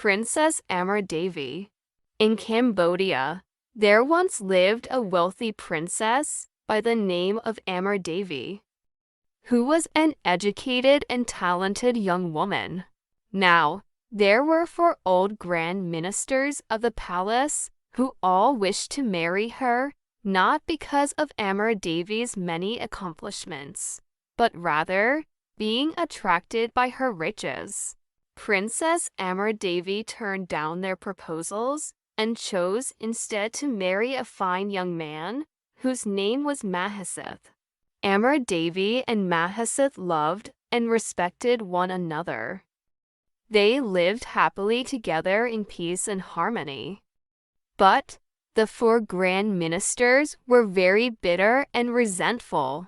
Princess Amaradevi. In Cambodia, there once lived a wealthy princess by the name of Amaradevi, who was an educated and talented young woman. Now, there were 4 old grand ministers of the palace who all wished to marry her, not because of Amaradevi's many accomplishments, but rather being attracted by her riches. Princess Amaradevi turned down their proposals and chose instead to marry a fine young man whose name was Mahasith. Amaradevi and Mahasith loved and respected one another. They lived happily together in peace and harmony. But the 4 grand ministers were very bitter and resentful.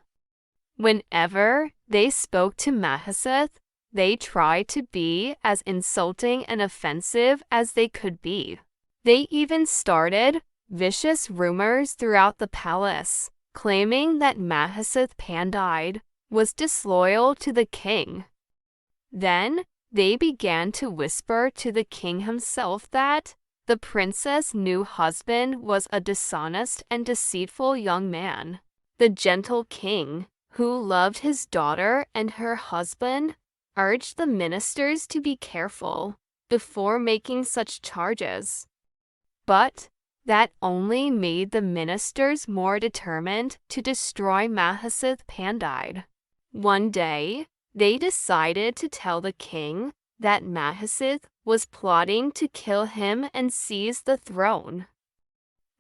Whenever they spoke to Mahasith, they tried to be as insulting and offensive as they could be. They even started vicious rumors throughout the palace, claiming that Mahasith Pandite was disloyal to the king. Then they began to whisper to the king himself that the princess' new husband was a dishonest and deceitful young man. The gentle king, who loved his daughter and her husband, urged the ministers to be careful before making such charges. But that only made the ministers more determined to destroy Mahasith Pandite. One day, they decided to tell the king that Mahasith was plotting to kill him and seize the throne.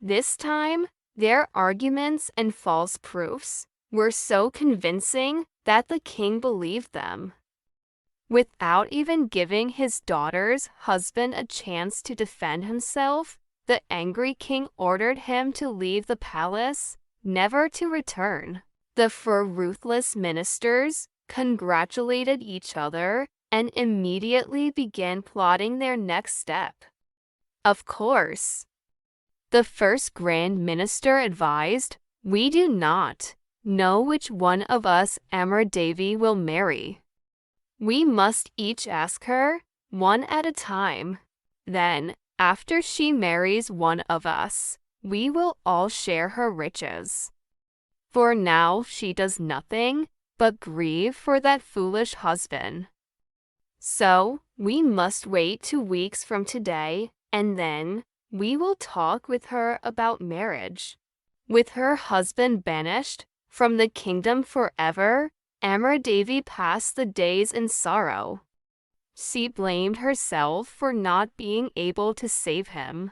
This time, their arguments and false proofs were so convincing that the king believed them. Without even giving his daughter's husband a chance to defend himself, the angry king ordered him to leave the palace, never to return. The 4 ruthless ministers congratulated each other and immediately began plotting their next step. Of course, the first grand minister advised, "We do not know which one of us Amaradevi will marry. We must each ask her, one at a time. Then, after she marries one of us, we will all share her riches. For now she does nothing but grieve for that foolish husband. So, we must wait 2 weeks from today, and then we will talk with her about marriage." With her husband banished from the kingdom forever, Amaradevi passed the days in sorrow. She blamed herself for not being able to save him.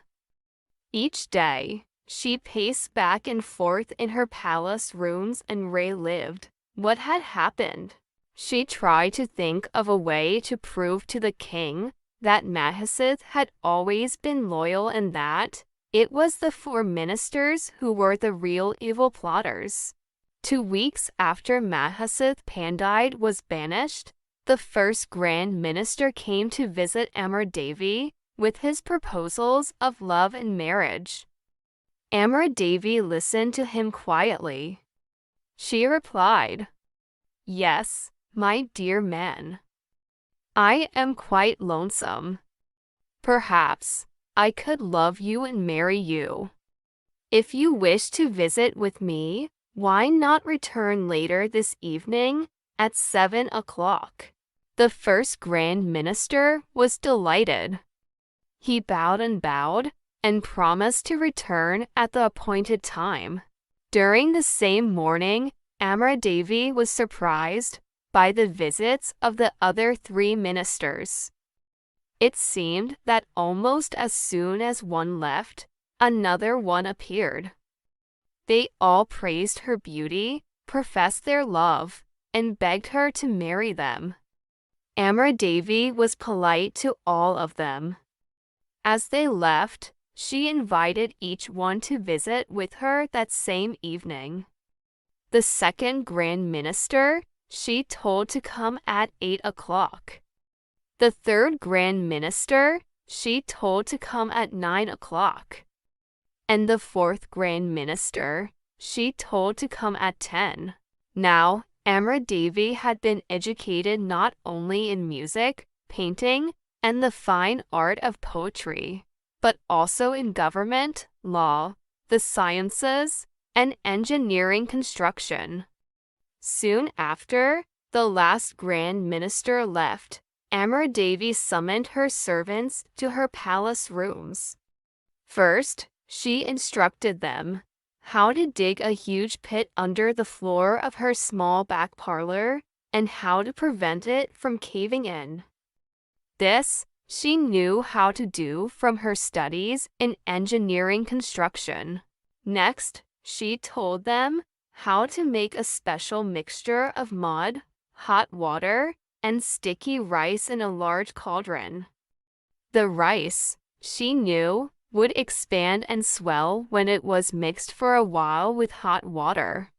Each day, she paced back and forth in her palace rooms and relived what had happened. She tried to think of a way to prove to the king that Mahasith had always been loyal and that it was the 4 ministers who were the real evil plotters. 2 weeks after Mahasith Pandite was banished, the first grand minister came to visit Amaradevi with his proposals of love and marriage. Amaradevi listened to him quietly. She replied, "Yes, my dear man. I am quite lonesome. Perhaps I could love you and marry you. If you wish to visit with me, why not return later this evening at 7 o'clock?" The first grand minister was delighted. He bowed and promised to return at the appointed time. During the same morning, Amaradevi was surprised by the visits of the other 3 ministers. It seemed that almost as soon as one left, another one appeared. They all praised her beauty, professed their love, and begged her to marry them. Amaradevi was polite to all of them. As they left, she invited each one to visit with her that same evening. The second grand minister she told to come at 8 o'clock. The third grand minister she told to come at 9 o'clock. And the 4th grand minister she told to come at 10. Now, Amaradevi had been educated not only in music, painting, and the fine art of poetry, but also in government, law, the sciences, and engineering construction. Soon after, the last Grand Minister left. Amaradevi summoned her servants to her palace rooms. First, she instructed them how to dig a huge pit under the floor of her small back parlor and how to prevent it from caving in. This, she knew how to do from her studies in engineering construction. Next, she told them how to make a special mixture of mud, hot water, and sticky rice in a large cauldron. The rice, she knew, would expand and swell when it was mixed for a while with hot water.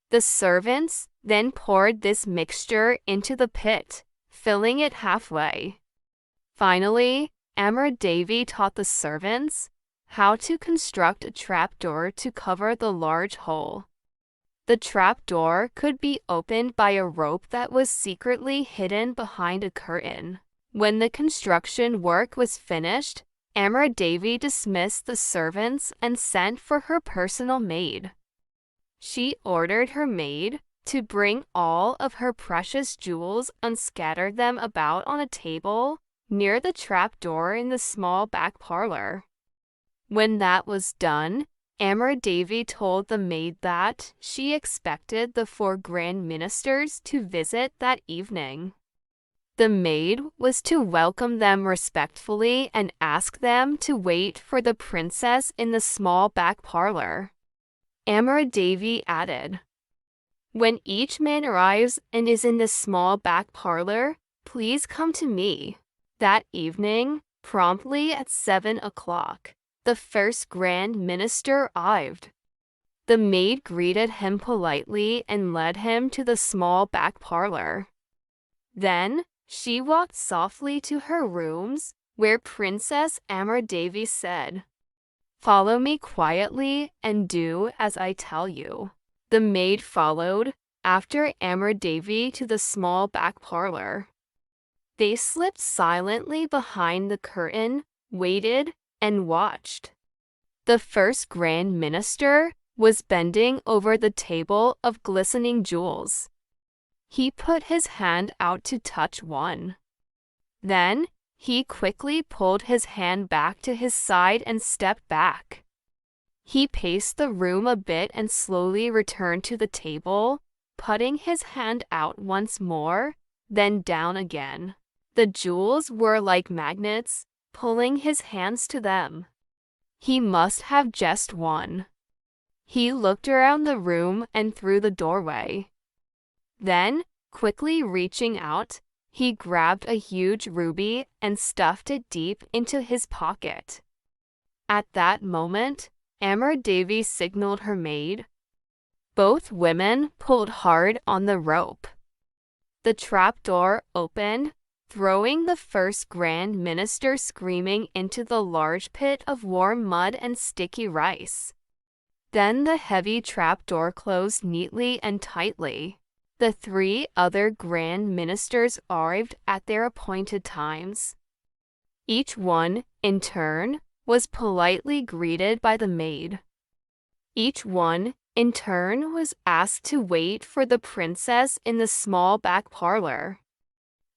The servants then poured this mixture into the pit, filling it halfway. Finally, Amaradevi taught the servants how to construct a trapdoor to cover the large hole. The trapdoor could be opened by a rope that was secretly hidden behind a curtain. When the construction work was finished, Amaradevi dismissed the servants and sent for her personal maid. She ordered her maid to bring all of her precious jewels and scatter them about on a table near the trapdoor in the small back parlor. When that was done, Amaradevi told the maid that she expected the 4 grand ministers to visit that evening. The maid was to welcome them respectfully and ask them to wait for the princess in the small back parlor. Amaradevi added, "When each man arrives and is in the small back parlor, please come to me." That evening, promptly at 7 o'clock, the first Grand Minister arrived. The maid greeted him politely and led him to the small back parlor. Then, she walked softly to her rooms, where Princess Amaradevi said, "Follow me quietly and do as I tell you." The maid followed after Amaradevi to the small back parlor. They slipped silently behind the curtain, waited, and watched. The first Grand Minister was bending over the table of glistening jewels. He put his hand out to touch one. Then, he quickly pulled his hand back to his side and stepped back. He paced the room a bit and slowly returned to the table, putting his hand out once more, then down again. The jewels were like magnets, pulling his hands to them. He must have just won. He looked around the room and through the doorway. Then, quickly reaching out, he grabbed a huge ruby and stuffed it deep into his pocket. At that moment, Amaradevi signaled her maid. Both women pulled hard on the rope. The trapdoor opened, throwing the first Grand Minister screaming into the large pit of warm mud and sticky rice. Then the heavy trapdoor closed neatly and tightly. The 3 other Grand Ministers arrived at their appointed times. Each one, in turn, was politely greeted by the maid. Each one, in turn, was asked to wait for the princess in the small back parlor.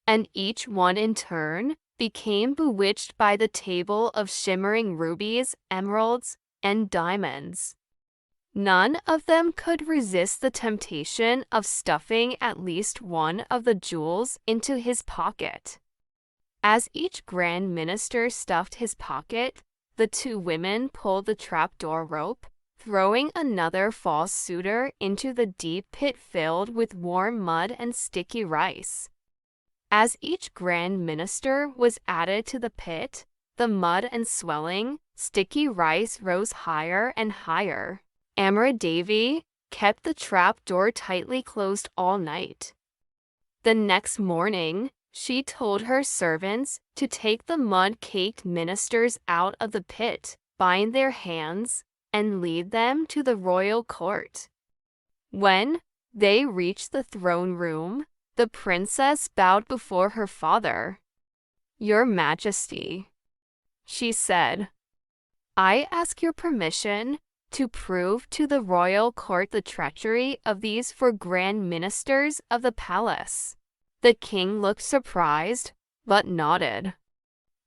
And each one, in turn, became bewitched by the table of shimmering rubies, emeralds, and diamonds. None of them could resist the temptation of stuffing at least one of the jewels into his pocket. As each Grand Minister stuffed his pocket, the 2 women pulled the trapdoor rope, throwing another false suitor into the deep pit filled with warm mud and sticky rice. As each Grand Minister was added to the pit, the mud and swelling, sticky rice rose higher and higher. Amaradevi kept the trap door tightly closed all night. The next morning, she told her servants to take the mud-caked ministers out of the pit, bind their hands, and lead them to the royal court. When they reached the throne room, the princess bowed before her father. "Your Majesty," she said, "I ask your permission to prove to the royal court the treachery of these four grand ministers of the palace." The king looked surprised, but nodded.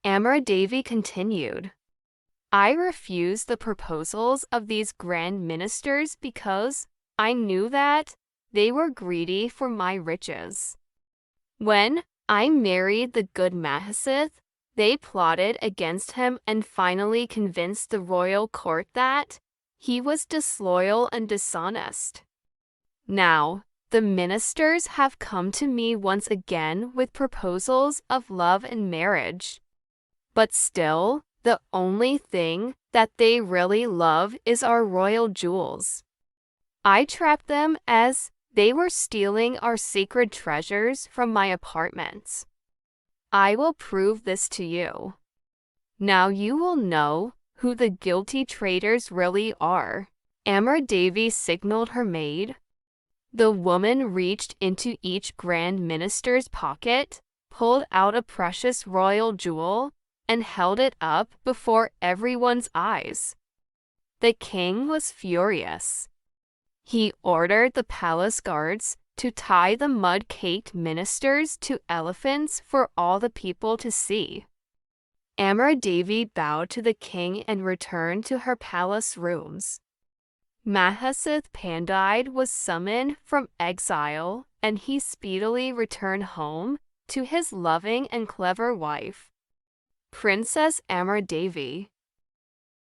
Amaradevi continued, "I refused the proposals of these grand ministers because I knew that they were greedy for my riches. When I married the good Mahasith, they plotted against him and finally convinced the royal court that he was disloyal and dishonest. Now, the ministers have come to me once again with proposals of love and marriage. But still, the only thing that they really love is our royal jewels. I trapped them as they were stealing our sacred treasures from my apartments. I will prove this to you. Now you will know who the guilty traitors really are." Amaradevi signaled her maid. The woman reached into each grand minister's pocket, pulled out a precious royal jewel, and held it up before everyone's eyes. The king was furious. He ordered the palace guards to tie the mud-caked ministers to elephants for all the people to see. Amaradevi bowed to the king and returned to her palace rooms. Mahasith Pandit was summoned from exile, and he speedily returned home to his loving and clever wife, Princess Amaradevi.